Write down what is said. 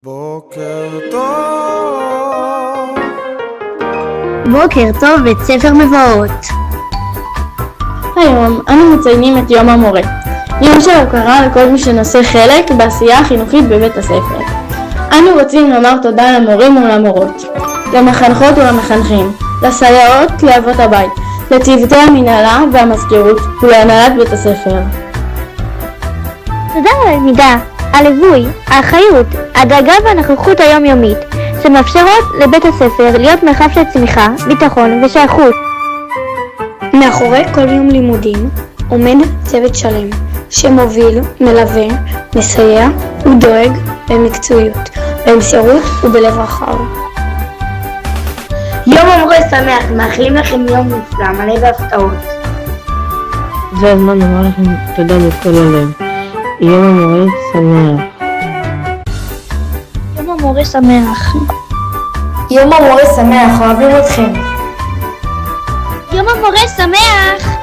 בוקר טוב. בוקר טוב בית ספר מבואות. היום אנו מציינים את יום המורה, יום של הוקרה לכל מי שנושא חלק בעשייה החינוכית בבית הספר. אנו רוצים לומר תודה למורים ולמורות, למחנכות ולמחנכים, לסייעות, לאבות הבית, לצוותי המנהלה והמזכירות ולהנהלת בית הספר. תודה על הלמידה, הליווי, האחריות, הדאגה והנוכחות היומיומית שמאפשרות לבית הספר להיות מרחב של צמיחה, ביטחון ושייכות. מאחורי כל יום לימודים עומד צוות שלם שמוביל, מלווה, מסייע ודואג במקצועיות, במסירות ובלב רחב. יום המורה שמח, מאחלים לכם יום נפלא, מלא בהפתעות. זה הזמן לומר לכם תודה מכל הלב. יום המורה שמח. יום המורה שמח. יום המורה שמח, אוהבים אתכם. יום המורה שמח.